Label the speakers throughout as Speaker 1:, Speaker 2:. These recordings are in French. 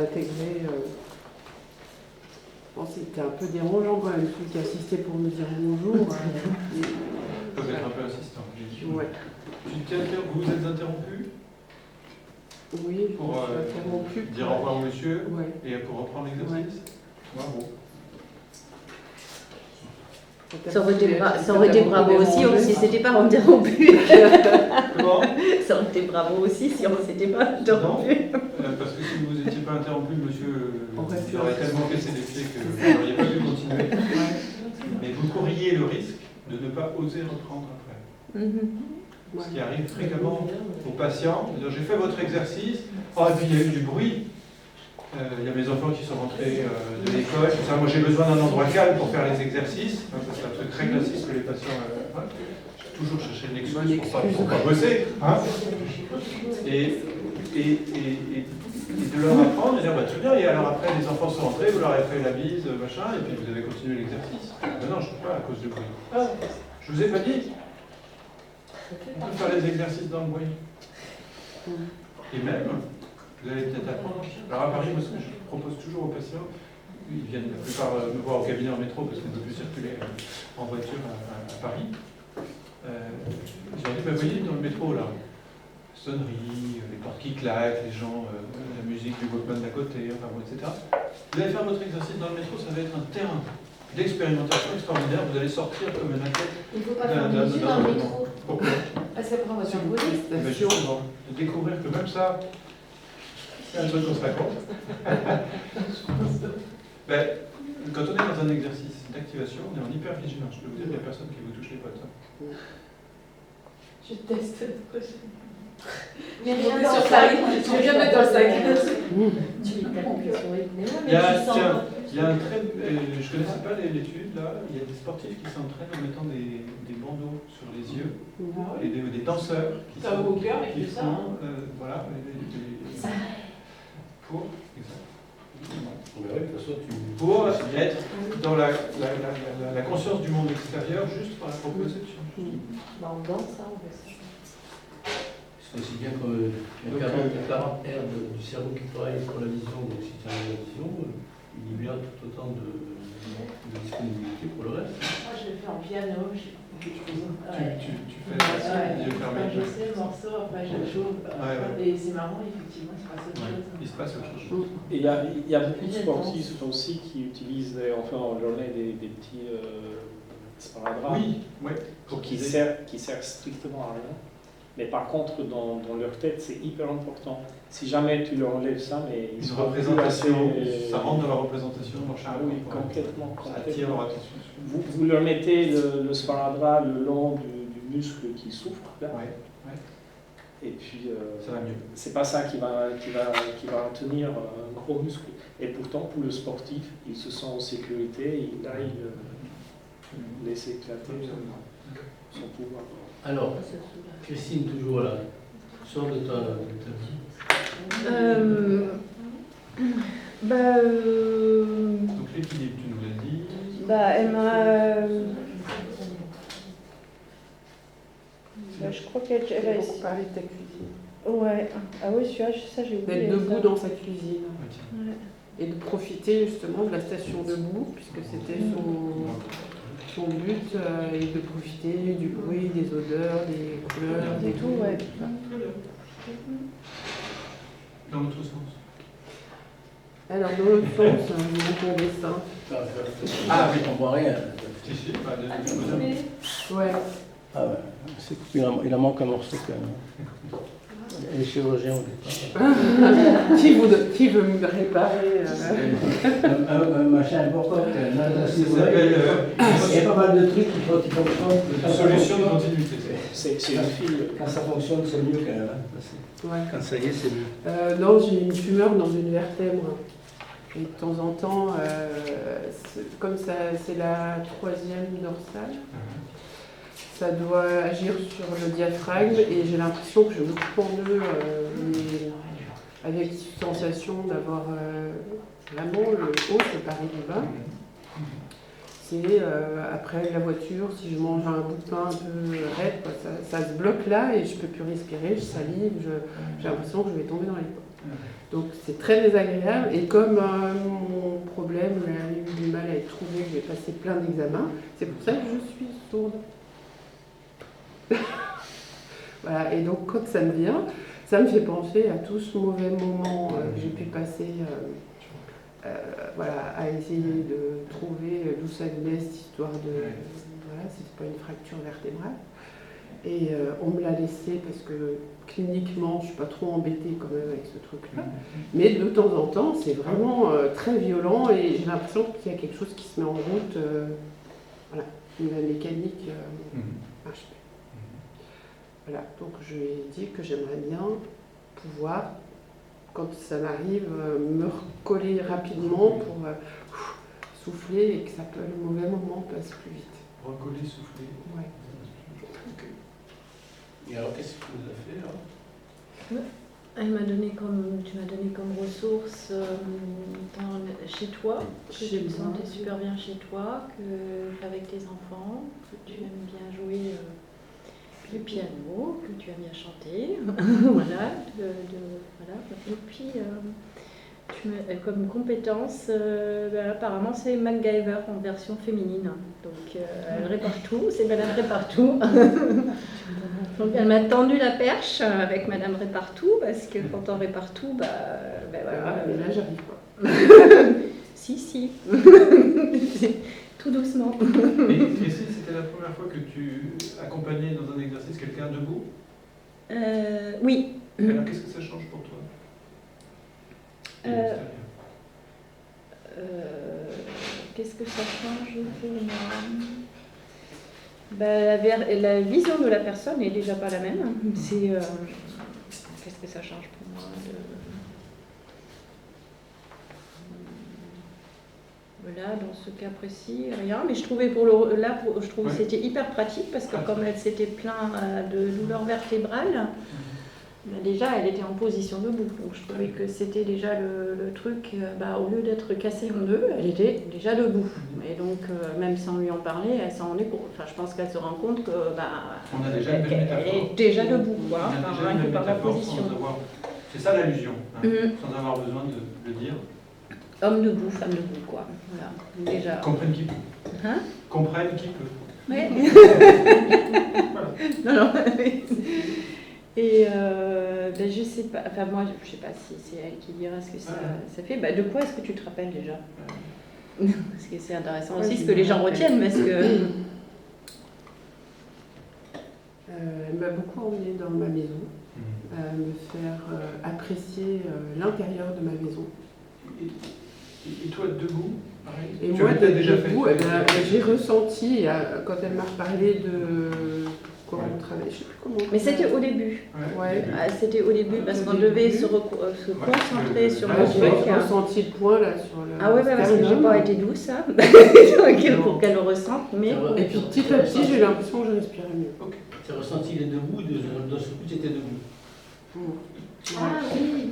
Speaker 1: intégré. Bon, c'était un peu dérangeant quand même, celui qui assistait pour me dire bonjour.
Speaker 2: Ils peuvent être un peu insistants.
Speaker 1: Ouais.
Speaker 2: Vous vous êtes interrompu
Speaker 1: Oui,
Speaker 2: pour
Speaker 1: je suis interrompu.
Speaker 2: dire au revoir au monsieur
Speaker 1: Ouais.
Speaker 2: et pour reprendre l'exercice. Bravo.
Speaker 3: Ça aurait été bravo aussi si c'était pas interrompu.
Speaker 2: Comment?
Speaker 3: Ça aurait été bravo aussi si on s'était pas interrompu.
Speaker 2: Parce que si vous n'étiez pas interrompu, le monsieur
Speaker 1: Il
Speaker 2: aurait tellement cassé les pieds que vous n'auriez pas pu continuer. Mais vous courriez le risque de ne pas oser reprendre après. Ce qui arrive fréquemment aux patients. J'ai fait votre exercice, oh, et puis il y a eu du bruit. Il y a mes enfants qui sont rentrés de l'école, tout ça. Moi j'ai besoin d'un endroit calme pour faire les exercices. Ça, c'est un truc très classique que les patients. J'ai toujours cherché une excuse pour pas bosser. Hein, et de leur apprendre, de dire bah, très bien, et alors après les enfants sont rentrés, vous leur avez fait la bise, machin, et puis vous avez continué l'exercice. Non, je ne peux pas à cause du bruit. Je vous ai pas dit. On peut faire les exercices dans le bruit. Et même, vous allez peut-être apprendre. Alors à Paris, moi, ce que je propose toujours aux patients, ils viennent la plupart me voir au cabinet en métro parce qu'ils ne peuvent plus circuler en voiture à Paris. Ils ont dit, bah, vous voyez, dans le métro, là, sonnerie, les portes qui claquent, les gens, la musique du Walkman d'à côté, enfin bon, etc. Vous allez faire votre exercice dans le métro, ça va être un terrain d'expérimentation extraordinaire. Vous allez sortir comme un athlète.
Speaker 4: Il ne faut pas faire de musique dans le métro.
Speaker 2: Pourquoi?
Speaker 4: Parce qu'après on va se reposer.
Speaker 2: Justement, de découvrir que même ça, c'est un truc qu'on se raconte. Ben, quand on est dans un exercice d'activation, on est en hypervigilance. Je peux vous dire qu'il n'y a personne qui vous touche les potes.
Speaker 4: Je teste la prochaine. Mais rien dans le sac. Je vais bien mettre dans le sac.
Speaker 3: Tu mets ta compétition avec les mains,
Speaker 2: Il y a,
Speaker 3: mais tu sens.
Speaker 2: tiens, il y a un très, je ne connaissais pas l'étude là, il y a des sportifs qui s'entraînent en mettant des bandeaux sur les yeux, et des danseurs qui
Speaker 4: Ça va au cœur avec
Speaker 2: qui
Speaker 4: tout ça.
Speaker 2: font, voilà, pour, pour être dans la conscience du monde extérieur juste par la proprioception.
Speaker 3: Bah, on danse, ça, on fait ça.
Speaker 5: C'est aussi bien qu'il y a 40 aires du cerveau qui travaillent pour la vision, donc si tu as la vision, il libère tout autant de disponibilité pour le reste.
Speaker 4: Moi je l'ai fait en piano.
Speaker 2: Tu fais ça, les yeux fermés.
Speaker 4: Je sais le morceau, après je joue. Et c'est marrant, effectivement, il se passe autre chose.
Speaker 2: Il se passe autre chose.
Speaker 6: Et il y a beaucoup de sportifs aussi qui utilisent en journée des petits sparadraps qui servent strictement à rien. Mais par contre, dans leur tête, c'est hyper important. Si jamais tu leur enlèves ça, mais ils sont
Speaker 2: représentation, ça rentre dans la représentation, dans chaque
Speaker 6: oui, complètement.
Speaker 2: Ça attire leur attention.
Speaker 6: Vous leur mettez le sparadrap le long du muscle qui souffre, là. Et puis,
Speaker 2: ça va mieux.
Speaker 6: C'est pas ça qui va tenir un gros muscle. Et pourtant, pour le sportif, il se sent en sécurité et il laisse éclater son pouvoir.
Speaker 5: Alors, Christine, toujours là, sors de ta
Speaker 2: Donc l'équilibre, tu nous l'as dit.
Speaker 7: Elle m'a... je crois qu'elle a
Speaker 1: Pour parler de ta cuisine.
Speaker 7: Ouais. Ah oui, ça j'ai oublié.
Speaker 1: D'être debout dans sa cuisine.
Speaker 7: Ouais.
Speaker 1: Et de profiter justement de la station debout, puisque c'était son but, et de profiter du bruit, des odeurs, des couleurs,
Speaker 7: Et tout, ouais.
Speaker 2: Dans l'autre sens.
Speaker 1: Alors dans l'autre sens, mon dessin.
Speaker 5: Ah oui, on voit rien.
Speaker 2: Si, si, pas de
Speaker 1: Ouais.
Speaker 5: Ah ouais, c'est coupé, il en manque un morceau quand même. Les chirurgiens au départ.
Speaker 1: Qui veut me réparer
Speaker 5: Un machin important quand même. Il y a pas mal de trucs qui fonctionnent.
Speaker 2: Solution de continuité.
Speaker 6: C'est une fille.
Speaker 5: Quand ça fonctionne, c'est mieux quand même.
Speaker 1: Ouais.
Speaker 5: Quand ça y est, c'est mieux.
Speaker 1: Non, j'ai une tumeur dans une vertèbre. Et de temps en temps, comme ça, c'est la 3e dorsale, ça doit agir sur le diaphragme et j'ai l'impression que je me coupe en deux, mais avec une sensation d'avoir vraiment le haut séparé du bas. c'est après la voiture, si je mange un bout de pain un peu raide, quoi, ça se bloque là et je peux plus respirer, je salive, j'ai l'impression que je vais tomber dans les pommes. Donc c'est très désagréable et comme mon problème a eu du mal à être trouvé, j'ai passé plein d'examens, c'est pour ça que je suis sourde. Voilà, et donc quand ça me vient, ça me fait penser à tout ce mauvais moment que j'ai pu passer voilà, à essayer de trouver d'où ça venait cette histoire de... Voilà, c'était pas une fracture vertébrale. Et on me l'a laissé parce que cliniquement, je suis pas trop embêtée quand même avec ce truc-là. Mais de temps en temps, c'est vraiment très violent et j'ai l'impression qu'il y a quelque chose qui se met en route. Voilà, la mécanique marche plus. Voilà, donc je lui ai dit que j'aimerais bien pouvoir, quand ça m'arrive, me recoller rapidement pour souffler et que le mauvais moment passe plus vite.
Speaker 2: Recoller, souffler.
Speaker 1: Ouais.
Speaker 5: Et alors, qu'est-ce que tu nous as fait là?
Speaker 3: Tu m'as donné comme ressource chez toi, que tu te sentais super bien chez toi, qu'avec tes enfants, que tu aimes bien jouer le piano, que tu aimes bien chanter, voilà, voilà. Et puis, comme compétence, apparemment c'est MacGyver en version féminine, donc elle répare tout, c'est Madame Répartout. Donc elle m'a tendu la perche avec Madame Répartout, parce que quand on répare tout, voilà.
Speaker 1: Mais là j'arrive pas.
Speaker 3: Si. Tout doucement.
Speaker 2: Et si c'était la première fois que tu accompagnais dans un exercice quelqu'un debout?
Speaker 3: Oui.
Speaker 2: Alors qu'est-ce que ça change pour toi?
Speaker 3: Qu'est-ce que ça change pour moi? La vision de la personne n'est déjà pas la même. Qu'est-ce que ça change pour moi Voilà, dans ce cas précis, rien. Mais je trouvais que c'était hyper pratique parce que comme elle s'était plainte de douleurs vertébrales, déjà elle était en position debout. Donc je trouvais que c'était déjà le truc, au lieu d'être cassée en deux, elle était déjà debout. Et donc même sans lui en parler, elle s'en est je pense qu'elle se rend compte que
Speaker 2: on a déjà
Speaker 3: elle est déjà debout, quoi, par la position.
Speaker 2: C'est ça l'allusion, sans avoir besoin de le dire.
Speaker 3: Homme debout, femme debout, quoi. Voilà, déjà.
Speaker 2: Comprenne qui peut.
Speaker 3: Hein?
Speaker 2: Comprenne qui peut.
Speaker 3: Ouais.
Speaker 2: Voilà.
Speaker 3: Non. Et je sais pas, moi je sais pas si c'est elle qui dira ce que ça fait. De quoi est-ce que tu te rappelles déjà? Parce que c'est intéressant aussi ce que les gens retiennent, parce que...
Speaker 1: Elle m'a beaucoup emmenée dans ma maison, me faire apprécier l'intérieur de ma maison.
Speaker 2: Et toi, debout, pareil?
Speaker 1: Et moi, debout, j'ai ressenti, quand elle m'a reparlé de comment on travaille, je sais plus comment.
Speaker 3: Mais c'était au début.
Speaker 1: Ouais.
Speaker 3: C'était au début, parce qu'on devait se concentrer sur le truc.
Speaker 1: J'ai ressenti le point là sur le...
Speaker 3: Ah ouais, parce que j'ai pas été douce, hein, pour qu'elle le ressente. Mais...
Speaker 1: Et puis petit à petit, j'ai l'impression que je respirais mieux.
Speaker 5: Okay. Tu as ressenti les debout, d'un seul coup, tu étais debout.
Speaker 4: Ah oui.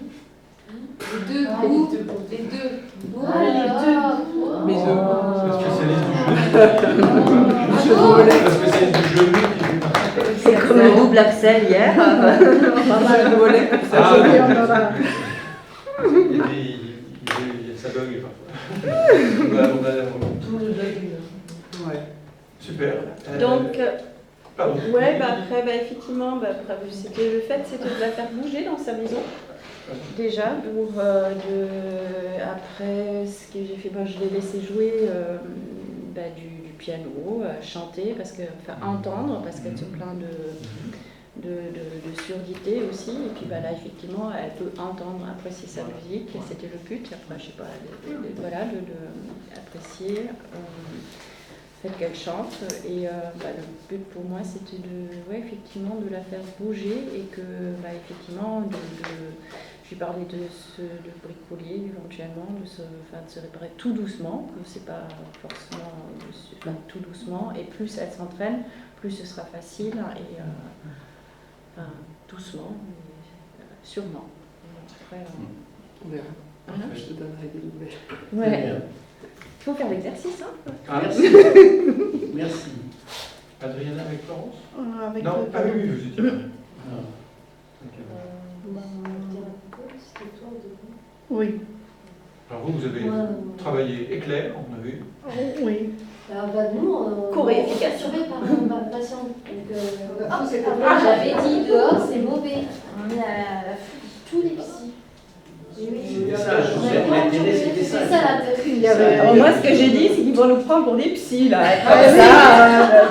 Speaker 4: Les deux bouts, les deux. Oh, les deux.
Speaker 1: Mes deux.
Speaker 2: Le spécialiste du jeu. Le spécialiste du jeu.
Speaker 3: C'est comme le double Axel hier.
Speaker 1: Je volais comme ça.
Speaker 2: Il y a sa bug parfois.
Speaker 4: Tout le deuil.
Speaker 1: Ouais.
Speaker 2: Super.
Speaker 3: Donc,
Speaker 2: pardon.
Speaker 3: ouais, après, effectivement, c'était le fait, c'était de la faire bouger dans sa maison. Déjà, pour après ce que j'ai fait, je l'ai laissé jouer du piano, chanter, entendre, parce qu'elle se plaint de surdité aussi. Et puis là, effectivement, elle peut entendre, apprécier sa musique. Et c'était le but. Après, je sais pas, apprécier le fait qu'elle chante. Et le but pour moi, c'était effectivement de la faire bouger et que, effectivement, je lui parlais de bricoler éventuellement, de se réparer tout doucement, que c'est pas forcément tout doucement, et plus elle s'entraîne, plus ce sera facile, et doucement, sûrement. Après,
Speaker 1: On verra.
Speaker 3: Voilà.
Speaker 1: Je te donnerai des nouvelles.
Speaker 3: Ouais.
Speaker 7: Il faut faire l'exercice, hein.
Speaker 2: Ah,
Speaker 5: Merci. Merci.
Speaker 2: Adriana avec Florence
Speaker 7: Avec
Speaker 2: Non,
Speaker 7: le-
Speaker 2: ah oui, vous étiez là.
Speaker 5: Ah.
Speaker 2: Ok.
Speaker 7: Oui.
Speaker 2: Alors vous avez travaillé éclair, on a vu.
Speaker 7: Oui.
Speaker 4: Nous,
Speaker 7: Court et
Speaker 4: on est
Speaker 7: efficace.
Speaker 4: assuré par un patient. Donc, j'avais dit dehors, c'est mauvais. On a tous les psys.
Speaker 5: L'intérêt, c'était ça.
Speaker 4: C'est ça l'intérêt.
Speaker 7: Il y avait...
Speaker 8: Moi, ce que j'ai dit, c'est qu'ils vont nous prendre pour des psys, là.
Speaker 7: Ah
Speaker 8: Comme
Speaker 7: oui.
Speaker 8: ça,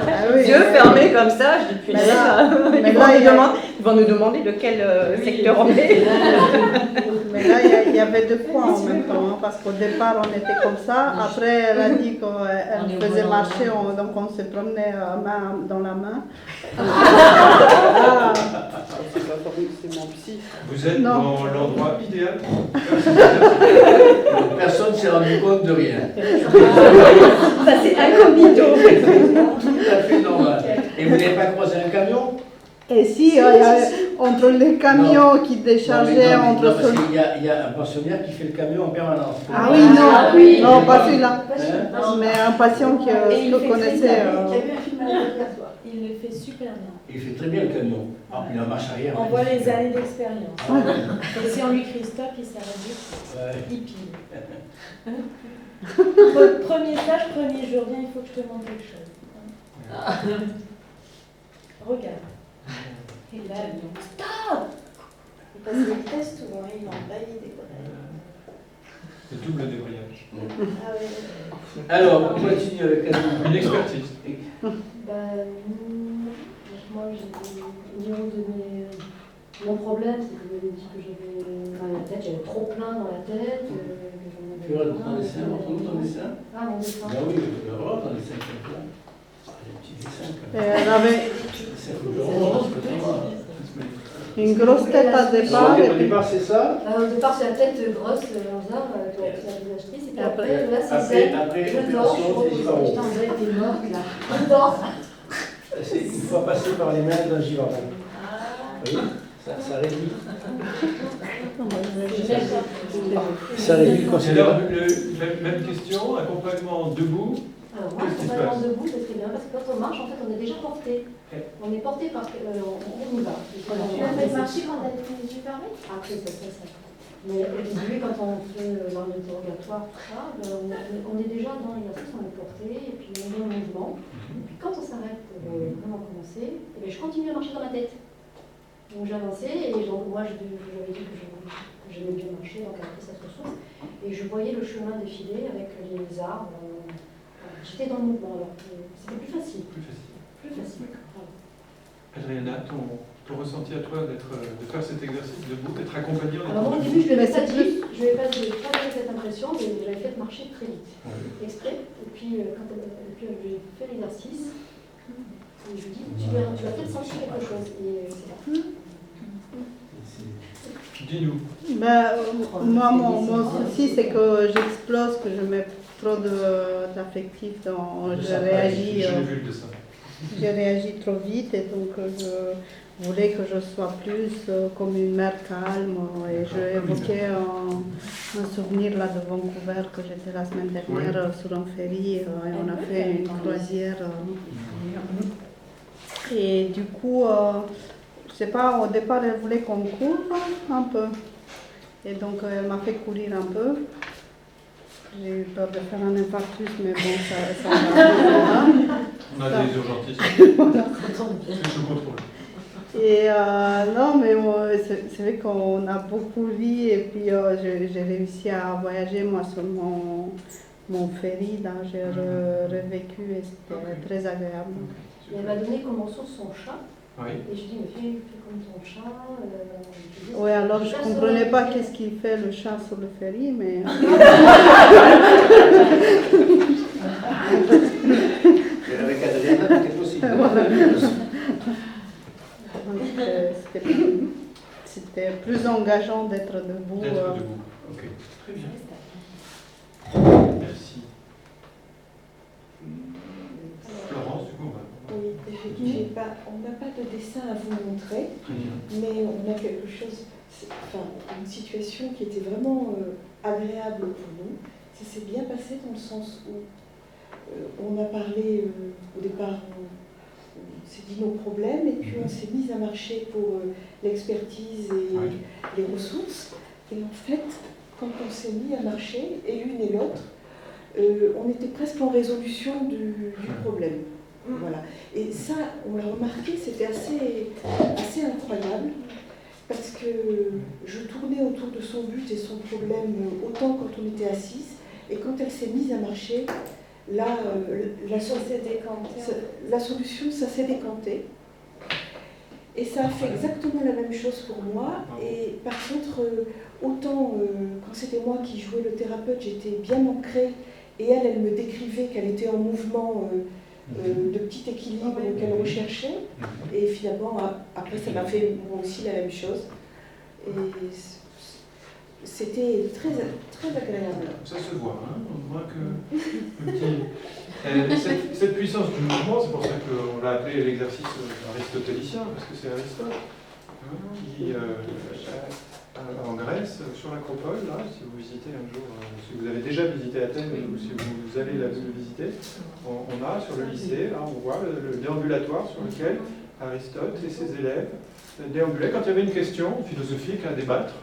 Speaker 7: Ah oui.
Speaker 8: yeux fermés comme ça. Je dis,
Speaker 7: Mais
Speaker 8: punaise,
Speaker 7: là,
Speaker 8: ils
Speaker 7: mais
Speaker 8: vont
Speaker 7: là,
Speaker 8: nous
Speaker 7: il y a-
Speaker 8: demander- ils vont nous demander de quel secteur on est.
Speaker 7: Mais là, il y avait deux fois en même temps, hein, parce qu'au départ, on était comme ça. Après, elle a dit qu'elle faisait marcher, donc on se promenait main dans la main. Ah,
Speaker 1: C'est pas formé, c'est mon psy.
Speaker 2: Vous êtes
Speaker 7: Non.
Speaker 2: dans l'endroit idéal pour faire cet exercice.
Speaker 5: Personne ne s'est rendu compte de rien.
Speaker 8: Ça, c'est incognito.
Speaker 5: Tout à fait normal. Et vous n'avez pas croisé un camion?
Speaker 7: et si, il y a- entre les camions qui déchargeaient,
Speaker 5: Non,
Speaker 7: entre
Speaker 5: parce qu'il y a un pensionnaire qui fait le camion en permanence.
Speaker 7: Ah oui, non,
Speaker 4: Ah oui.
Speaker 7: non, pas celui-là.
Speaker 5: Hein?
Speaker 7: Mais un patient
Speaker 3: Et il
Speaker 7: que
Speaker 3: fait
Speaker 7: connaissait.
Speaker 3: très bien. Il y a eu un film hier soir. Il le fait super bien.
Speaker 5: Il fait très bien le camion. Ah, il a marche arrière.
Speaker 3: On voit les années d'expérience.
Speaker 5: Ah, ouais.
Speaker 3: Et si on lui crie stop, il s'arrête vite.
Speaker 5: Ouais.
Speaker 3: Il pile. Premier stage, premier jour, viens, il faut que je te montre quelque chose. Regarde. Et là, il dit stop. Il passe des tests souvent, il envahit des collègues.
Speaker 2: Le double débrayage.
Speaker 3: Ah oui.
Speaker 5: Alors, on continue avec
Speaker 2: Une expertise.
Speaker 4: Moi, j'ai au niveau de mon problème, c'est que j'avais dit que j'avais mal à la tête, j'avais trop plein dans la tête.
Speaker 5: Tu vois ton dessin, montre-nous ton dessin.
Speaker 4: Ah, mon dessin.
Speaker 5: Ben oui, tu peux avoir ton dessin comme ça. Ah, les petits dessins quand
Speaker 7: Et
Speaker 5: même.
Speaker 7: elle avait
Speaker 5: C'est rigolo, c'est pas trop mal.
Speaker 7: une grosse tête à départ.
Speaker 5: Alors,
Speaker 7: Et
Speaker 5: au
Speaker 7: puis,
Speaker 5: départ, c'est ça.
Speaker 4: Au départ, c'est la tête grosse, Lazare, avec la visagerie, et puis après, là, c'est
Speaker 5: Après,
Speaker 4: zen.
Speaker 5: après,
Speaker 4: Je dors, je
Speaker 5: opération,
Speaker 4: repose.
Speaker 5: c'est Givaron.
Speaker 4: Putain, on dirait que t'es morte, là. Je dors.
Speaker 5: C'est une fois passé par les mains d'un givaron. Oui, ça réduit. Ça réduit
Speaker 2: Et alors,
Speaker 5: considérablement.
Speaker 2: même question, accompagnement debout.
Speaker 4: Alors moi,
Speaker 2: Qu'est-ce qui se
Speaker 4: complètement
Speaker 2: passe
Speaker 4: debout, c'est très bien, parce que quand on marche, en fait, on est déjà porté. On est porté par... on y va.
Speaker 3: Tu as fait marcher quand elle était les yeux fermés?
Speaker 4: Après, ça. Mais au début, quand on fait l'interrogatoire, tout ça, on est déjà dans l'exercice, on est porté, et puis on est dans le mouvement. Et puis quand on s'arrête pour vraiment commencer, et bien, je continue à marcher dans ma tête. Donc j'avançais, et donc moi, j'avais dit que j'aimais bien marcher, donc après ça se ressource. Et je voyais le chemin défiler avec les arbres. J'étais dans le mouvement, alors c'était plus facile.
Speaker 2: Plus facile.
Speaker 4: Plus facile. Voilà.
Speaker 2: Adriana, ton ressenti à toi de faire cet exercice debout, d'être accompagné en
Speaker 4: Alors moi, au début, je ne l'avais pas dit, je n'avais pas donné cette impression, mais j'avais fait marcher très vite, exprès. Et puis, quand j'ai fait l'exercice, je lui dis, tu vas peut-être sentir quelque chose. Et c'est là.
Speaker 2: Dis-nous.
Speaker 7: moi, mon souci, c'est que j'explose, que je mets trop d'affectif dans. Je réagis.
Speaker 2: J'ai vu le dessin.
Speaker 7: J'ai réagi trop vite et donc je voulais que je sois plus comme une mère calme et je évoquais un souvenir là de Vancouver que j'étais la semaine dernière sur un ferry et on a fait une croisière. Et du coup, je sais pas, au départ elle voulait qu'on court un peu et donc elle m'a fait courir un peu. J'ai eu peur de faire un infarctus, mais bon, ça va.
Speaker 2: On a des urgentistes. Je contrôle.
Speaker 7: Et non, mais c'est vrai qu'on a beaucoup lu et puis j'ai réussi à voyager moi sur mon ferry, là j'ai revécu et c'était très agréable.
Speaker 4: Et elle m'a donné comme ressource son chat.
Speaker 2: Oui.
Speaker 4: Et je dis, mais fais comme ton chat.
Speaker 7: Oui, alors je ne comprenais pas qu'est-ce qu'il fait le chat sur le ferry, mais...
Speaker 5: Avec Adriana, c'était possible.
Speaker 7: C'était plus engageant d'être debout.
Speaker 2: D'être debout. Ok. Très bien. Merci. Florence, du coup,
Speaker 9: Oui, effectivement, on n'a pas de dessin à vous montrer, mais on a quelque chose, enfin, une situation qui était vraiment agréable pour nous. ça s'est bien passé dans le sens où on a parlé, au départ, on s'est dit nos problèmes, et puis on s'est mis à marcher pour l'expertise et les ressources. Et en fait, quand on s'est mis à marcher, et l'une et l'autre, on était presque en résolution du problème. Voilà. Et ça, on l'a remarqué, c'était assez incroyable, parce que je tournais autour de son but et son problème autant quand on était assises, et quand elle s'est mise à marcher, là, la solution, ça s'est décanté. Et ça a fait exactement la même chose pour moi. Et par contre, autant quand c'était moi qui jouais le thérapeute, j'étais bien ancrée, et elle me décrivait qu'elle était en mouvement de petit équilibre qu'elle recherchait. Et finalement, après, ça m'a fait moi aussi la même chose. Et c'était très, très agréable.
Speaker 2: Ça se voit, hein. On voit que cette puissance du mouvement, c'est pour ça qu'on l'a appelé l'exercice aristotélicien, parce que c'est Aristote qui, en Grèce, sur l'acropole, là, si vous visitez un jour, si vous avez déjà visité Athènes ou si vous allez la visiter, on a sur le lycée, là, on voit le déambulatoire sur lequel Aristote et ses élèves déambulaient quand il y avait une question philosophique à débattre.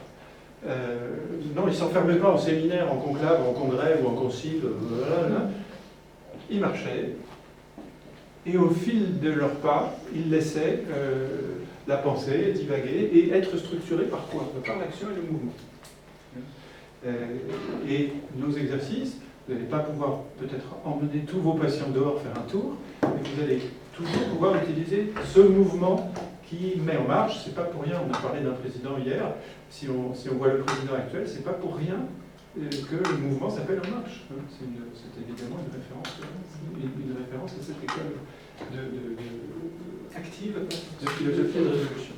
Speaker 2: Non, ils ne s'enfermaient pas en séminaire, en conclave, en congrès ou en concile. Ils marchaient. Et au fil de leurs pas, ils laissaient la pensée divaguer et être structurée par quoi? Par l'action et le mouvement. Et nos exercices, vous n'allez pas pouvoir peut-être emmener tous vos patients dehors faire un tour, mais vous allez toujours pouvoir utiliser ce mouvement qui met en marche. C'est pas pour rien, on a parlé d'un président hier, si on voit le président actuel, c'est pas pour rien que le mouvement s'appelle En Marche. C'est évidemment une référence à cette école active de philosophie de résolution.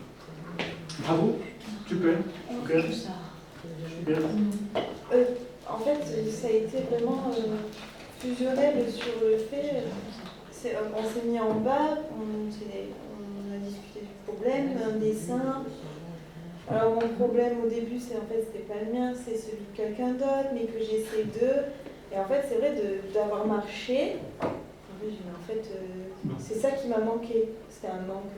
Speaker 2: Bravo, super.
Speaker 9: En fait, ça a été vraiment fusionnel sur le fait. On s'est mis en bas, on a discuté du problème, un dessin. Alors mon problème au début, c'était pas le mien, c'est celui de quelqu'un d'autre, mais que j'essaie de. Et en fait, c'est vrai d'avoir marché. En fait, c'est ça qui m'a manqué. C'était un manque.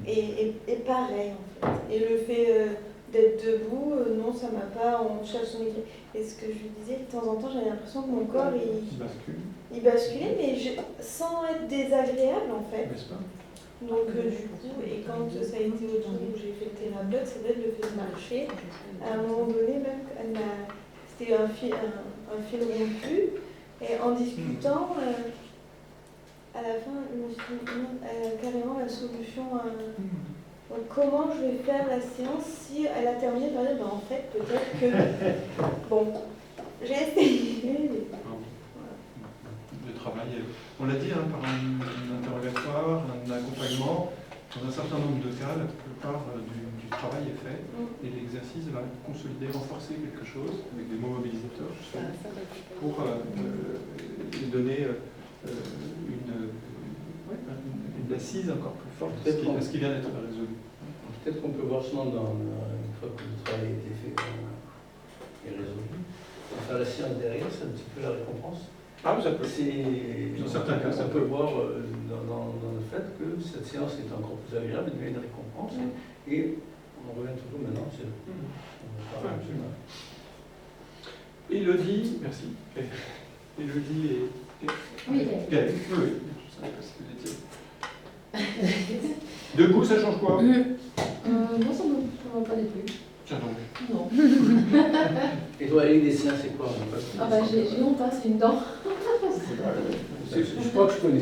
Speaker 9: Et pareil, en fait. Et le fait d'être debout, non, ça m'a pas. On cherche son équilibre. Et ce que je lui disais, de temps en temps, j'avais l'impression que mon corps, il basculait, mais sans être désagréable, en fait. Donc, du coup, et quand ça a été au tour où j'ai fait le thérapeute, c'est vrai de le faire marcher. À un moment donné, même, c'était un fil rompu. Et en discutant, à la fin, je me suis dit, carrément la solution. Donc, comment je vais faire la séance si elle a terminé par dire, en fait, peut-être que. Bon, j'ai essayé.
Speaker 2: De travailler. On l'a dit, par un interrogatoire, un accompagnement, dans un certain nombre de cas, la plupart du travail est fait et l'exercice va consolider, renforcer quelque chose avec des mots mobilisateurs, justement, pour lui donner une assise encore plus forte à ce qui vient d'être résolu.
Speaker 5: Peut-être qu'on peut voir seulement une fois que le travail a été fait et résolu, faire la séance derrière, c'est un petit peu la récompense.
Speaker 2: Ah, ça peut.
Speaker 5: Dans certains cas, ça peut voir dans le fait que cette séance est encore plus agréable, devient une récompense. Et on revient toujours maintenant.
Speaker 2: Élodie, merci. Élodie et.
Speaker 4: Oui.
Speaker 2: Je ne savais pas ce que vous étiez. Debout, ça change quoi?
Speaker 4: Non, ça ne me connaît plus.
Speaker 2: Tiens donc.
Speaker 4: Non.
Speaker 5: Et toi, les dessins, c'est quoi?
Speaker 4: Ah bah j'ai honte, c'est une dent.
Speaker 5: Je crois que je connais.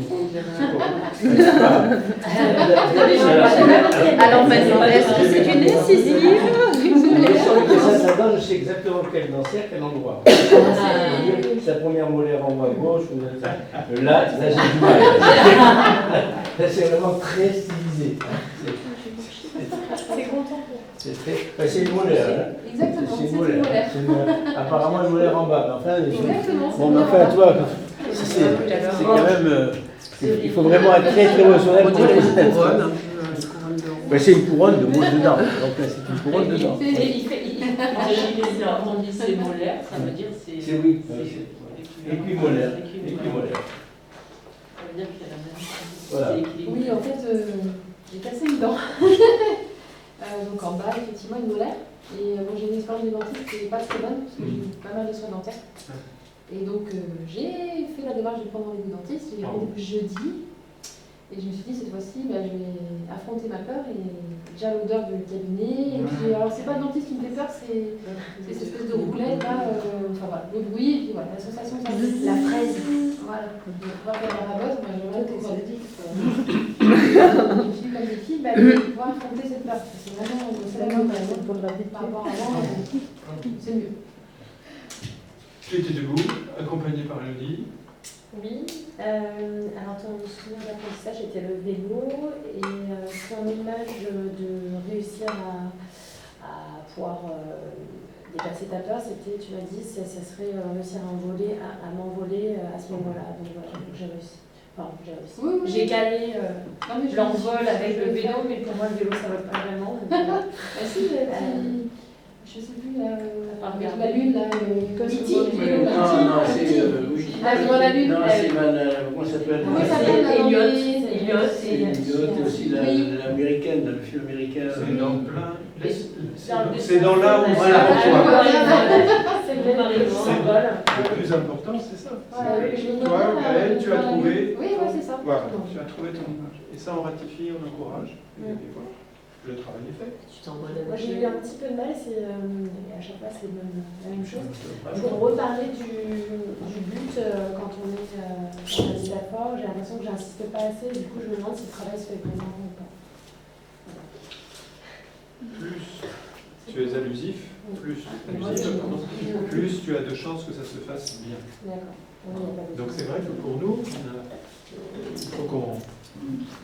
Speaker 8: Alors maintenant, est-ce que c'est une incisive?
Speaker 5: Sur le dessin, ça donne, je sais exactement quel dent c'est, quel endroit. Sa première molaire en haut à gauche, là j'ai du mal. Là, c'est vraiment très stylisé.
Speaker 9: C'est content.
Speaker 5: C'est une molaire.
Speaker 4: Exactement,
Speaker 5: c'est une molaire. Apparemment une molaire en bas, mais enfin.
Speaker 4: Exactement.
Speaker 5: Bon, mais enfin, tu vois, c'est quand même. Il faut vraiment être très très émotionnel pour les Ben, c'est une couronne de mousse dedans. Donc là, c'est une couronne dedans.
Speaker 8: Il on dit c'est molaire, ça veut dire c'est.
Speaker 5: C'est oui. Équimolaire. Équimolaire.
Speaker 8: Ça veut dire qu'il y a la même.
Speaker 5: Voilà.
Speaker 10: Oui, en fait, j'ai cassé une dent. Donc en bas, effectivement, une molaire. Et bon, j'ai une expérience de dentiste qui n'est pas très bonne, parce que j'ai eu pas mal de soins dentaires. Et donc, j'ai fait la démarche de prendre rendez-vous dentiste. J'ai eu rendez-vous jeudi. Et je me suis dit, cette fois-ci, je vais affronter ma peur. Et déjà l'odeur du cabinet. Et puis, alors, c'est pas le dentiste qui me fait peur, c'est cette espèce de roulette, là. Enfin voilà, le bruit, et puis voilà, la sensation, ça, la fraise. Voilà. Pouvoir faire la rabote, moi, j'aimerais que ça le dise. Une fille comme des filles, pouvoir affronter cette peur. C'est vraiment, c'est la même pour la vie par rapport à avant, c'est mieux.
Speaker 2: Tu étais debout, accompagné par Elodie.
Speaker 10: Oui, alors ton souvenir d'apprentissage était le vélo et ton image de réussir à pouvoir dépasser ta peur, c'était, tu m'as dit, ça serait réussir à m'envoler à ce moment-là. Donc voilà, donc j'ai réussi. Enfin, j'ai réussi. Oui, oui. J'ai calé l'envol avec le vélo, mais pour moi le vélo ça ne va pas vraiment. Si, je sais plus, avec la lune, là,
Speaker 5: non, c'est, oui.
Speaker 10: Devant la lune.
Speaker 5: Non, c'est comment ça s'appelle?
Speaker 10: Elliot,
Speaker 5: et aussi l'américaine, le film américain.
Speaker 2: C'est dans plein. C'est dans là où voilà. Le plus important, c'est ça. Toi, Gaëlle, tu as trouvé.
Speaker 10: Oui, c'est ça.
Speaker 2: Voilà, tu as trouvé ton image. Et ça, on ratifie, on encourage. Et voilà. Le travail est fait.
Speaker 10: Moi j'ai eu un petit peu de mal, à chaque fois c'est la même chose. Pour reparler du but quand on est candidat, j'ai l'impression que j'insiste pas assez, du coup je me demande si le travail se fait vraiment ou pas.
Speaker 2: Plus tu es allusif, plus tu as de chances que ça se fasse bien.
Speaker 10: D'accord.
Speaker 2: Donc c'est vrai que pour nous, il faut qu'on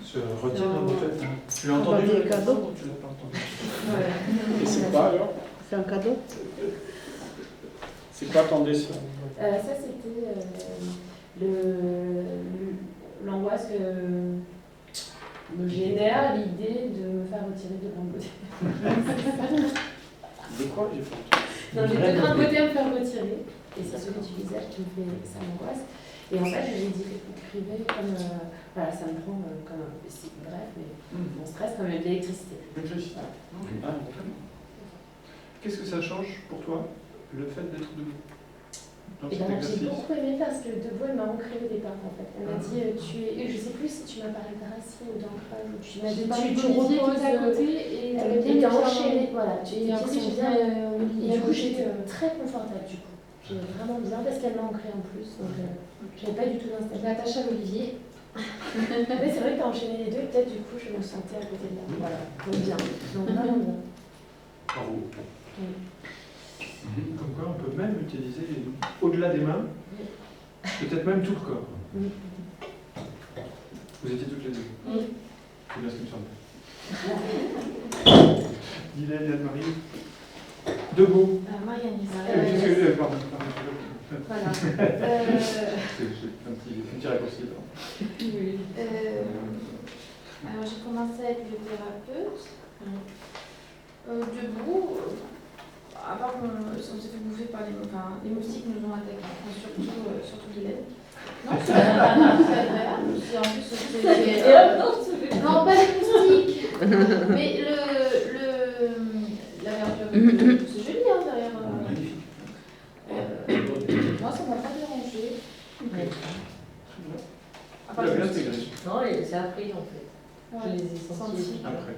Speaker 2: se retire dans nos têtes. Tu l'as entendu?
Speaker 7: Un cadeau.
Speaker 2: Tu l'as pas entendu?
Speaker 6: Et c'est quoi alors?
Speaker 7: C'est un cadeau.
Speaker 6: C'est quoi ton dessin?
Speaker 10: Ça c'était l'angoisse que me génère l'idée de me faire retirer de grains de beauté.
Speaker 6: De quoi j'ai fait?
Speaker 10: Non, j'ai deux grains de beauté à me faire retirer, et c'est celui du visage qui me fait ça m'angoisse. Et en fait, je lui ai dit écrivez comme voilà, ça me prend comme c'est bref, mais mon stress comme de l'électricité.
Speaker 2: L'électricité. Qu'est-ce que ça change pour toi, le fait d'être debout?
Speaker 10: Et ben, j'ai beaucoup aimé parce que debout, elle m'a ancré au départ en fait. Elle m'a dit je sais plus si tu m'as parlé de racine ou d'ancrage, ou tu m'as dit tu reposes à côté et tu es enchaîné. Voilà, tes pieds sont bien. Et du coup, j'étais très confortable du coup. J'ai vraiment bien parce qu'elle m'a ancré en plus. Donc, j'avais pas du tout d'installation. Je m'attache à Olivier. Mais c'est vrai que tu as enchaîné les deux et peut-être du coup, je me sentais à côté de là. Voilà, donc bien. Donc vraiment bien.
Speaker 2: Bravo. Comme quoi, on peut même utiliser au-delà des mains, peut-être même tout le corps. Vous étiez toutes les deux. C'est bien ce qui me semble. Guylaine et Anne-Marie. Debout.
Speaker 10: Marianne.
Speaker 2: Pardon.
Speaker 10: Voilà.
Speaker 2: C'est un petit raccourci.
Speaker 10: Oui. Alors j'ai commencé avec le thérapeute. Debout, à part qu'on s'est fait bouffer par les moustiques nous ont attaqués, surtout Guylaine. Non, c'est agréable. En plus, non, pas les moustiques, mais la verdure, c'est joli derrière. Moi, ça m'a pas dérangé.
Speaker 2: Tu l'as bien intégré.
Speaker 8: Non, c'est appris en fait. Je les ai sentis.
Speaker 2: Après.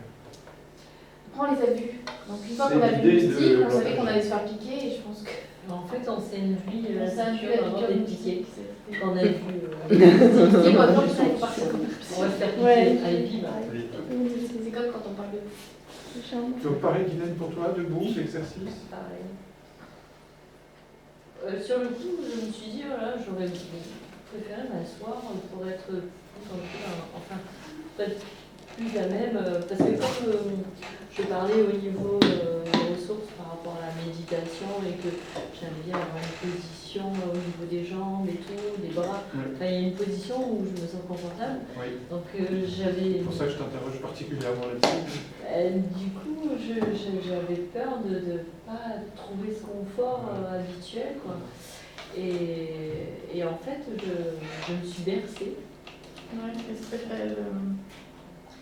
Speaker 10: Après, on les a vus. Donc, une fois qu'on a vu le moustique, on savait qu'on allait se faire piquer et je pense que.
Speaker 8: En fait, on s'est induit la
Speaker 10: piqûre
Speaker 8: des piquets. Quand on a vu.
Speaker 10: On va se faire piquer. Allez, bim. C'est comme quand on parle de.
Speaker 2: Donc, pareil, Guylaine, pour toi, debout, l'exercice.
Speaker 8: Pareil. Sur le coup, je me suis dit, voilà, j'aurais préféré m'asseoir pour être plus tranquille, enfin, peut-être plus à même, parce que comme je parlais au niveau des ressources par rapport à la méditation, méditation et que j'aime bien avoir une position au niveau des jambes et tout, des bras. Enfin, il y a une position où je me sens confortable.
Speaker 2: Oui.
Speaker 8: Donc j'avais...
Speaker 2: C'est pour ça que je t'interroge particulièrement là-dessus.
Speaker 8: Du coup, j'avais peur de ne pas trouver ce confort habituel, quoi. Et en fait, je me suis bercée.
Speaker 3: Ouais,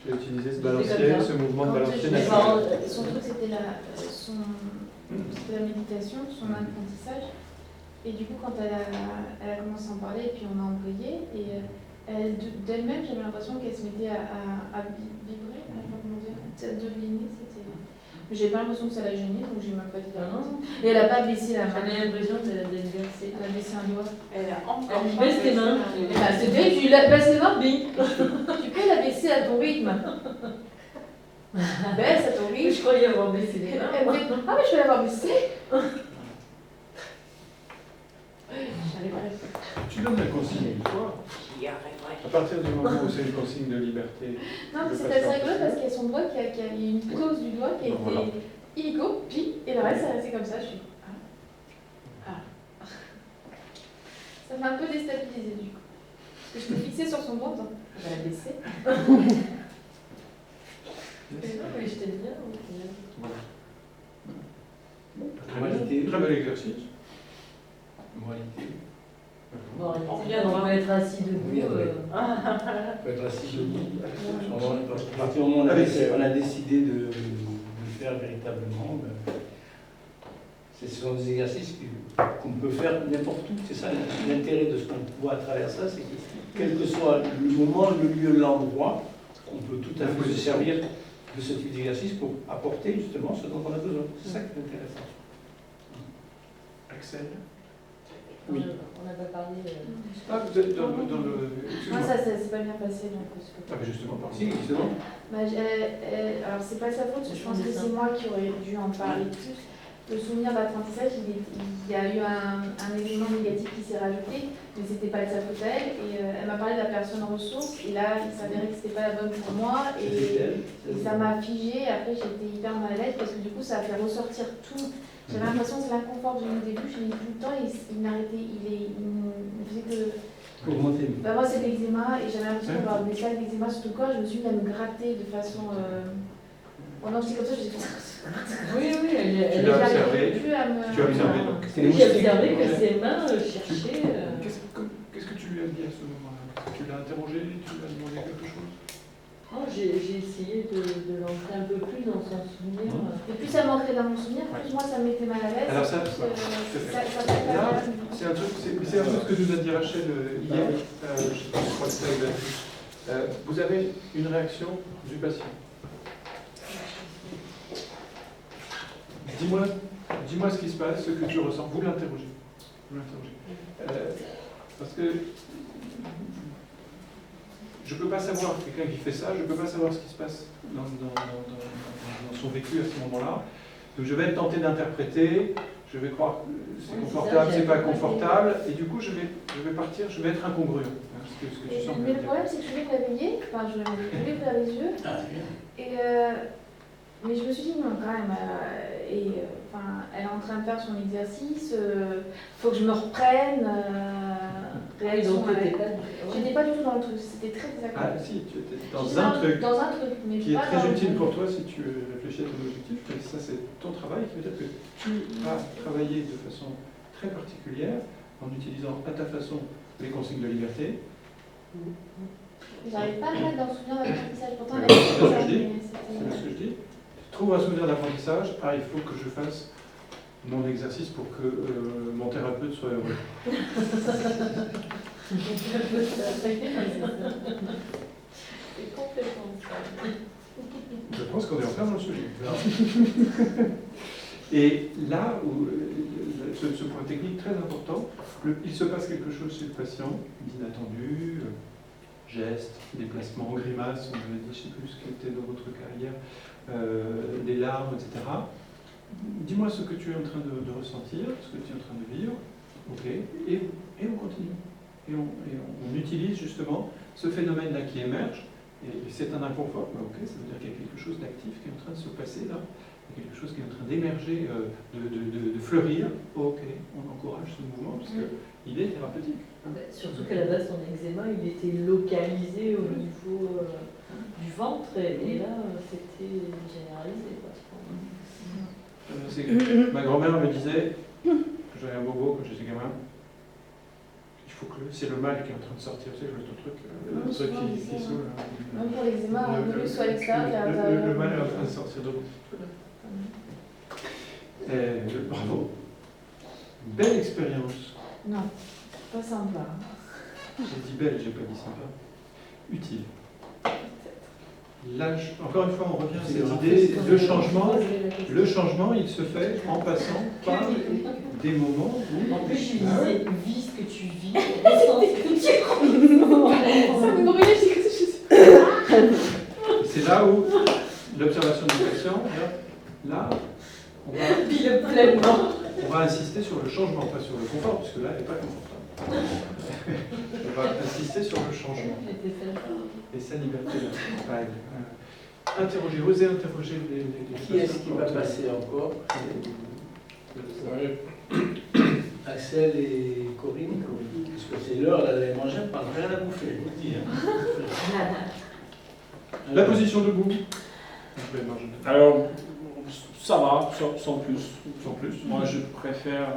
Speaker 2: Tu as utilisé ce balancier, ce mouvement de balancier
Speaker 3: son truc, c'était la méditation, son apprentissage. Et du coup, quand elle a commencé à en parler, et puis on a employé, et d'elle-même, j'avais l'impression qu'elle se mettait à vibrer, je sais pas comment dire, de deviner, c'était... J'ai pas l'impression que ça l'a gênée, donc j'ai même pas dit la raison. Et elle a pas baissé la main.
Speaker 8: J'avais l'impression qu'elle a déversé.
Speaker 3: Elle a baissé un doigt.
Speaker 9: Elle a encore
Speaker 8: Elle baisse les mains.
Speaker 3: C'est bien, tu la baisses les mains, bing. Tu peux la baisser à ton rythme. Baisse à ton rythme.
Speaker 8: Je croyais avoir baissé les mains.
Speaker 3: Ah mais je vais l'avoir baissé.
Speaker 2: Tu donnes la consigne une fois. À partir du moment où c'est une consigne de liberté.
Speaker 3: Non, mais c'est assez rigolo parce qu'il y a son doigt qui a une pose du doigt qui a été illico, puis, et le reste, c'est resté comme ça. Je suis. Ça m'a un peu déstabilisée du coup. Parce que je me fixée sur son doigt, je vais la baisser.
Speaker 8: Non, mais j'étais bien.
Speaker 2: Moralité. Très bel exercice.
Speaker 5: Moralité.
Speaker 8: Bon, on va être assis debout.
Speaker 5: Oui, oui. On peut être assis debout. À partir du moment où on a décidé de faire véritablement, ce sont des exercices qu'on peut faire n'importe où. C'est ça l'intérêt de ce qu'on voit à travers ça, c'est que quel que soit le moment, le lieu, l'endroit, on peut tout à fait se servir de ce type d'exercice pour apporter justement ce dont on a besoin. C'est ça qui est intéressant.
Speaker 2: Axel.
Speaker 8: Oui. On n'a pas parlé.
Speaker 2: Vous êtes dans le.
Speaker 3: Moi, ça s'est pas bien passé. Donc,
Speaker 2: mais justement, pardon.
Speaker 5: Si, justement.
Speaker 3: Alors, c'est pas sa faute, je pense que c'est moi qui aurais dû en parler plus. Le souvenir d'apprentissage, il y a eu un élément négatif qui s'est rajouté, mais c'était pas de sa faute à elle. Et elle m'a parlé de la personne ressource, et là, il s'avérait que c'était pas la bonne pour moi, et ça m'a figée. Après, j'étais hyper mal à l'aise parce que du coup, ça a fait ressortir tout. J'avais l'impression que c'est l'inconfort que j'ai eu au début, je l'ai eu tout le temps, et il m'arrêtait, il me faisait que. Bah, moi, c'est l'eczéma, et j'avais l'impression d'avoir des salles d'eczéma sur tout le corps, je me suis mis à me gratter de façon. Pendant que j'étais comme ça, j'ai fait.
Speaker 8: Oui,
Speaker 2: tu l'as observé.
Speaker 3: Tu as
Speaker 2: observé donc.
Speaker 8: J'ai observé que ses mains cherchaient.
Speaker 2: Qu'est-ce que tu lui as dit à ce moment-là? Tu l'as interrogé? Tu lui as demandé quelque chose?
Speaker 8: Oh, j'ai essayé de l'ancrer un peu plus dans son souvenir.
Speaker 3: Et plus ça m'ancrait dans mon souvenir, plus moi ça me mettait mal à l'aise.
Speaker 2: Alors ça, c'est un truc, c'est un peu ce que nous a dit Rachel hier. Je crois que c'est exact. Vous avez une réaction du patient. Dis-moi ce qui se passe, ce que tu ressens. Vous l'interrogez. Parce que je ne peux pas savoir, quelqu'un qui fait ça, je ne peux pas savoir ce qui se passe dans son vécu à ce moment-là. Donc je vais être tenté d'interpréter, je vais croire que c'est confortable, c'est pas confortable, et du coup je vais partir, je vais être incongruent. Ce que tu sens.
Speaker 3: Mais le problème c'est que je voulais me réveiller, enfin je voulais ouvrir les yeux, et mais je me suis dit non quand même, elle est en train de faire son exercice, faut que je me reprenne. J'étais pas du tout dans le truc, c'était très désagréable.
Speaker 2: Ah si, tu étais dans un truc
Speaker 3: mais
Speaker 2: qui est très utile pour toi si tu réfléchis à ton objectif, mais ça c'est ton travail qui veut dire que tu as travaillé de façon très particulière en utilisant à ta façon les consignes de liberté.
Speaker 3: J'arrive pas à mettre dans le souvenir d'apprentissage, pourtant
Speaker 2: c'est ce que je dis. Trouve un souvenir d'apprentissage, il faut que je fasse mon exercice pour que mon thérapeute soit heureux.
Speaker 8: C'est complètement ça.
Speaker 2: Je pense qu'on est en plein dans le sujet. Et là, où, ce point technique très important, il se passe quelque chose chez le patient, d'inattendu, gestes, déplacements, grimaces, on avait dit, je ne sais plus ce qui était dans votre carrière, des larmes, etc. Dis-moi ce que tu es en train de ressentir, ce que tu es en train de vivre, ok, et on continue. Et on utilise justement ce phénomène-là qui émerge, et c'est un inconfort, ok, ça veut dire qu'il y a quelque chose d'actif qui est en train de se passer là, Il y a quelque chose qui est en train d'émerger, de fleurir. Ok, on encourage ce mouvement parce qu'il est thérapeutique.
Speaker 8: Surtout qu'à la base, ton eczéma, il était localisé au niveau du ventre et là, c'était généralisé.
Speaker 2: Ma grand-mère me disait que j'avais un bobo quand j'étais gamin. Il faut que c'est le mal qui est en train de sortir, tu sais, le truc qui saoule.
Speaker 10: Même pour l'eczéma, le soit à l'extérieur qu'à l'intérieur.
Speaker 2: Le mal est en train de sortir de vous. Bravo. Belle expérience.
Speaker 10: Non, pas sympa.
Speaker 2: J'ai dit belle, j'ai pas dit sympa. Utile. Encore une fois, on revient à cette idée, le changement, il se fait en passant par des moments où...
Speaker 8: En plus, je lui disais, vis ce que tu vis, ressens ce que tu ressens.
Speaker 10: Ça me brûlait, je
Speaker 2: c'est là où l'observation du patient, là, on va insister sur le changement, pas sur le confort, puisque là, elle n'est pas confortable. On va insister sur le changement. Et sa liberté là. Interroger, oser interroger les
Speaker 5: Qui est-ce qui va passer encore? Axel et Corinne. Parce que c'est l'heure d'aller manger, on parle rien à bouffer, je vous le dis.
Speaker 2: La position debout.
Speaker 6: Alors, ça va, sans plus.
Speaker 2: Sans plus.
Speaker 6: Moi, je préfère,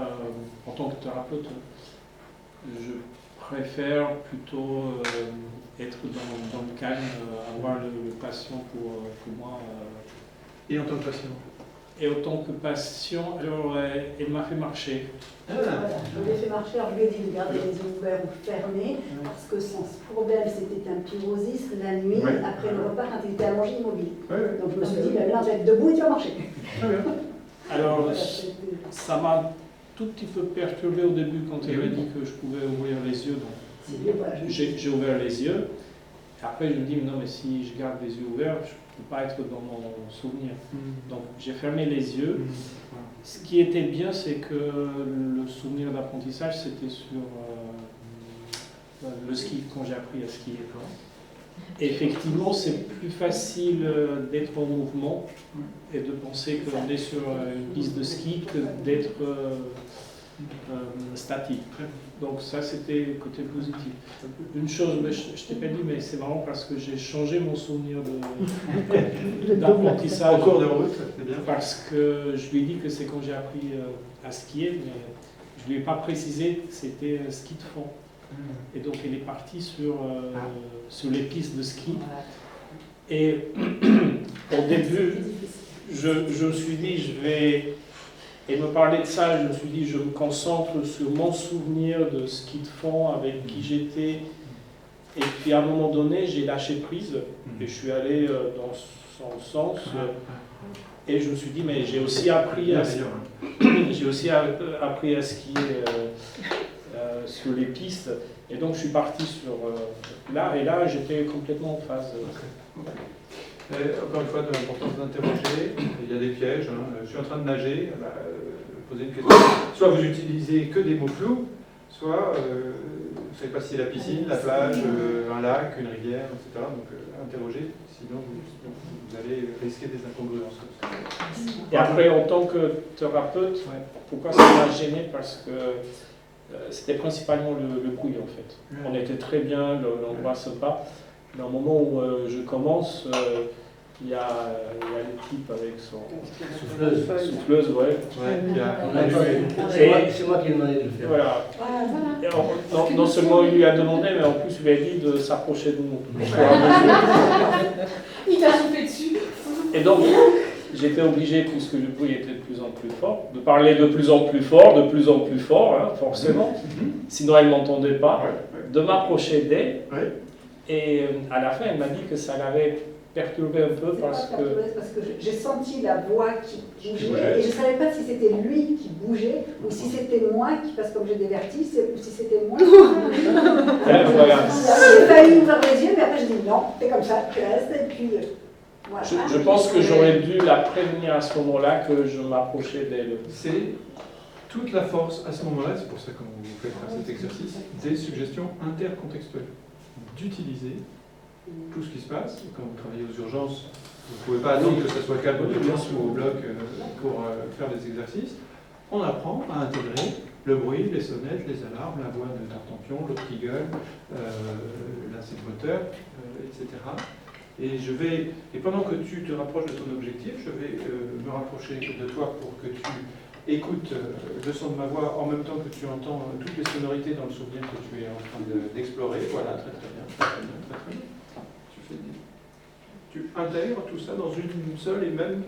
Speaker 6: en tant que thérapeute, je préfère plutôt être dans le calme, avoir le patient pour moi.
Speaker 2: Et en tant que patient?
Speaker 6: Et en tant que patient, alors elle m'a fait marcher.
Speaker 4: Voilà, je l'ai fait marcher, alors je lui ai dit de garder les yeux ouverts ou fermés, parce que son problème c'était un pyrosis la nuit, après le repas, quand il était allongé immobile. Donc je me suis dit, là, tu vas être debout et tu vas marcher.
Speaker 6: Alors, ça m'a tout petit peu perturbé au début quand elle m'a dit que je pouvais ouvrir les yeux. Donc j'ai ouvert les yeux. Après, je me dis, non, mais si je garde les yeux ouverts, je ne peux pas être dans mon souvenir. Donc, j'ai fermé les yeux. Ce qui était bien, c'est que le souvenir d'apprentissage, c'était sur le ski, quand j'ai appris à skier. Et effectivement, c'est plus facile d'être en mouvement et de penser qu'on est sur une piste de ski que d'être statique. Donc ça, c'était le côté positif. Une chose, je t'ai pas dit, mais c'est marrant parce que j'ai changé mon souvenir d'apprentissage
Speaker 2: en cours de route, c'est bien.
Speaker 6: Parce que je lui ai dit que c'est quand j'ai appris à skier, mais je lui ai pas précisé que c'était ski de fond. Et donc elle est partie sur les pistes de ski. Et au début, je me suis dit, je vais... Elle me parlait de ça, je me suis dit, je me concentre sur mon souvenir de ski de fond, avec qui j'étais. Et puis à un moment donné, j'ai lâché prise et je suis allé dans son sens. Et je me suis dit, mais j'ai aussi appris à skier sur les pistes. Et donc je suis parti sur là, et là j'étais complètement en phase.
Speaker 2: Encore une fois, de l'importance d'interroger. Il y a des pièges. Je suis en train de nager. Poser une question. Soit vous utilisez que des mots flous, soit vous ne savez pas si c'est la piscine, la plage, un lac, une rivière, etc. Donc interroger, sinon vous allez risquer des incongruences.
Speaker 6: Et après, en tant que thérapeute, pourquoi ça m'a gêné? Parce que c'était principalement le bruit en fait. On était très bien, l'endroit sympa. Mais au moment où je commence, il y a le type avec son souffleuse,
Speaker 5: C'est moi qui ai demandé de le faire.
Speaker 6: Voilà. Et non seulement il lui a demandé, mais en plus il lui a dit de s'approcher de nous.
Speaker 10: Il t'a soufflé dessus.
Speaker 6: Et donc, j'étais obligé, puisque le bruit était de plus en plus fort, de parler de plus en plus fort, hein, forcément. Sinon elle ne m'entendait pas. De m'approcher d'elle. Et à la fin, elle m'a dit que ça l'avait perturbé un peu parce que
Speaker 4: j'ai senti la voix qui bougeait et je ne savais pas si c'était lui qui bougeait ou si c'était moi qui, parce que comme j'ai des vertiges, ou si c'était moi. J'ai failli ouvrir les yeux, mais après je dis non, c'est comme ça, tu restes et puis voilà.
Speaker 6: Je pense que j'aurais dû la prévenir à ce moment-là que je m'approchais d'elle.
Speaker 2: C'est toute la force à ce moment-là, c'est pour ça qu'on vous fait faire cet exercice, des suggestions intercontextuelles. D'utiliser tout ce qui se passe, quand vous travaillez aux urgences, Vous ne pouvez pas attendre que ça soit calme au bloc pour faire des exercices. On apprend à intégrer le bruit, les sonnettes, les alarmes, la voix de Tartampion, l'autre qui gueule, là c'est le moteur, etc. Et pendant que tu te rapproches de ton objectif, je vais me rapprocher de toi pour que tu écoutes le son de ma voix en même temps que tu entends toutes les sonorités dans le souvenir que tu es en train d'explorer. Voilà, très bien, très bien. Tu intègres tout ça dans une seule et même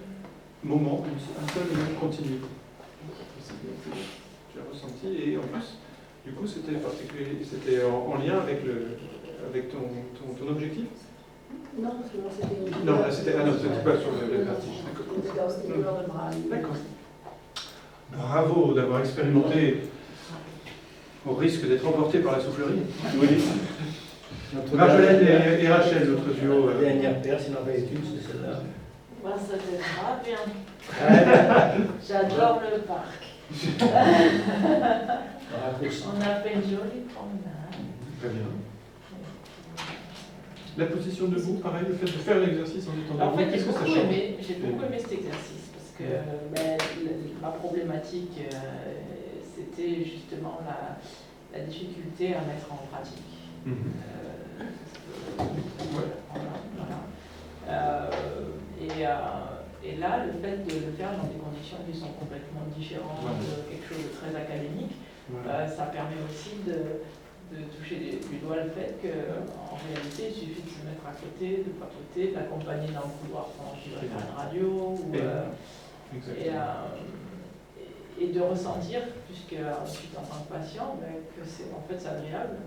Speaker 2: moment, un seul et même continu. Tu as ressenti, et en plus, du coup, c'était particulier, c'était en lien avec ton objectif.
Speaker 4: Non, parce que moi c'était.
Speaker 2: Non, là c'était pas sur le vertige. D'accord. Bravo d'avoir expérimenté au risque d'être emporté par la soufflerie. Oui. Marjolaine et Rachel, notre duo.
Speaker 5: La dernière paire, s'il n'en avait une, c'est celle-là.
Speaker 8: Moi, ça t'aidera bien. J'adore le parc. On a fait une jolie promenade.
Speaker 2: Très bien. La position debout, pareil, le fait de faire l'exercice en étant debout,
Speaker 8: En fait,
Speaker 2: qu'est-ce que ça change?
Speaker 8: j'ai beaucoup aimé cet exercice parce que ma problématique, c'était justement la difficulté à mettre en pratique. Et là, le fait de le faire dans des conditions qui sont complètement différentes, quelque chose de très académique, ça permet aussi de toucher du doigt le fait qu'en réalité, il suffit de se mettre à côté, de papoter, d'accompagner dans le couloir pendant que je vais faire une radio, et de ressentir, puisque ensuite en tant que patient, que c'est en fait c'est agréable,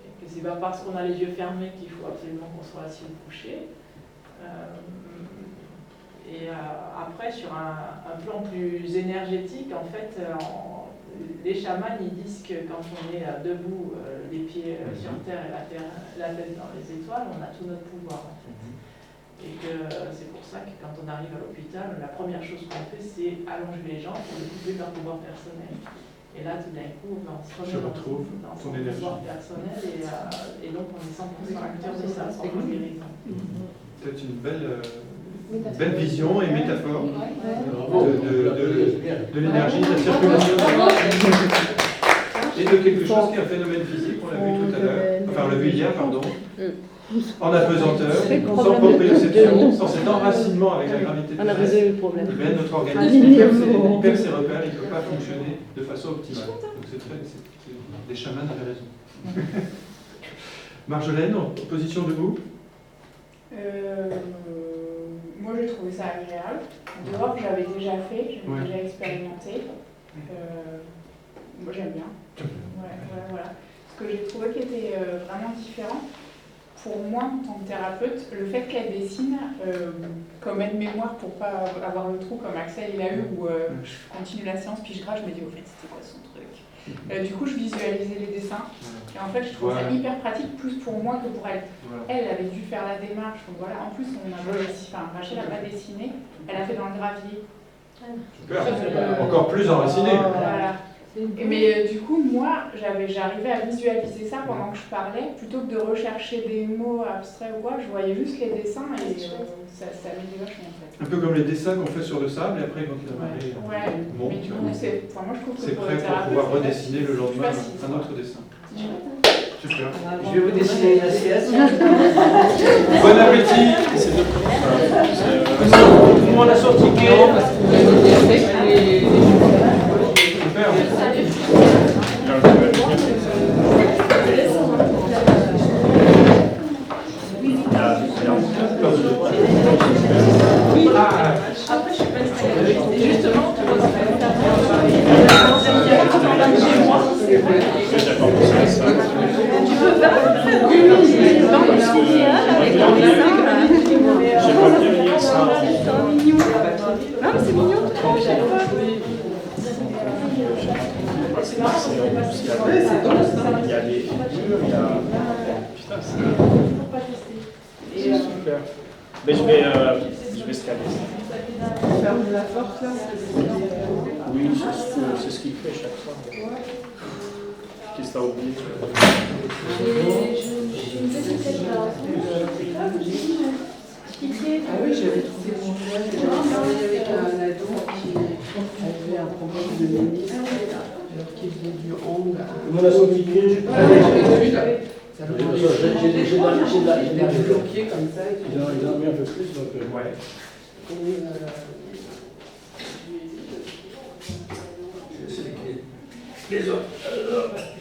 Speaker 8: et que c'est pas parce qu'on a les yeux fermés qu'il faut absolument qu'on soit assis ou couché. Après, sur un plan plus énergétique, en fait, les chamans ils disent que quand on est debout, les pieds sur terre et la tête dans les étoiles, on a tout notre pouvoir en fait. Et que c'est pour ça que quand on arrive à l'hôpital, la première chose qu'on fait, c'est allonger les jambes pour découvrir leur pouvoir personnel. Et là, tout d'un coup, on se remet dans son pouvoir personnel et donc on est 100% acteur de sa propre guérison.
Speaker 2: C'est une belle vision et métaphore de l'énergie, de la circulation et de quelque chose qui est un phénomène physique, on l'a vu tout à l'heure, enfin on l'a vu hier, pardon, en apesanteur, sans proprioception, sans cet enracinement avec la gravité terrestre, et bien notre organisme il perd ses repères, il ne peut pas fonctionner de façon optimale. Donc les chamans avaient raison. Marjolaine, en position debout.
Speaker 11: Moi j'ai trouvé ça agréable. Dehors j'avais déjà fait, j'avais déjà expérimenté. Moi j'aime bien. Voilà. Ce que j'ai trouvé qui était vraiment différent, pour moi en tant que thérapeute, le fait qu'elle dessine comme aide-mémoire pour pas avoir le trou comme Axel il a eu où je continue la séance puis je grave, je me dis au fait c'était quoi son truc. Du coup je visualisais les dessins et en fait je trouve ça hyper pratique plus pour moi que pour elle. Elle avait dû faire la démarche, donc voilà. En plus Rachel n'a pas dessiné, elle a fait dans le gravier.
Speaker 2: Super, encore plus enraciné.
Speaker 11: Voilà. Mais du coup, moi, j'arrivais à visualiser ça pendant que je parlais, plutôt que de rechercher des mots abstraits ou quoi, je voyais juste les dessins et ça m'aidait vachement en fait.
Speaker 2: Un peu comme les dessins qu'on fait sur le sable et après quand il a marée monte.
Speaker 11: Mais du coup, moi je trouve que
Speaker 2: c'est prêt pour pouvoir redessiner le lendemain un autre dessin. Super.
Speaker 5: Je vais vous dessiner une assiette.
Speaker 2: Bon appétit.
Speaker 5: Tout le monde a son ticket.
Speaker 8: Après, je suis pas stressée. Justement, tu veux pas c'est mignon.
Speaker 6: Il y a les putain, c'est super. Mais je vais scanner ça.
Speaker 1: Faire de la force là.
Speaker 6: Oui, c'est ce qu'il fait chaque fois. Qu'est-ce que t'as oublié?
Speaker 3: J'ai une petite expérience.
Speaker 1: expliqué. Ah oui, j'avais trouvé super. J'avais travaillé avec un ado qui avait un problème de ménisque, alors qu'il faisait du hang.
Speaker 5: On a son petit pied.
Speaker 1: Il a bloqué comme ça.
Speaker 5: Il en a mis un peu plus, donc ouais. Les autres.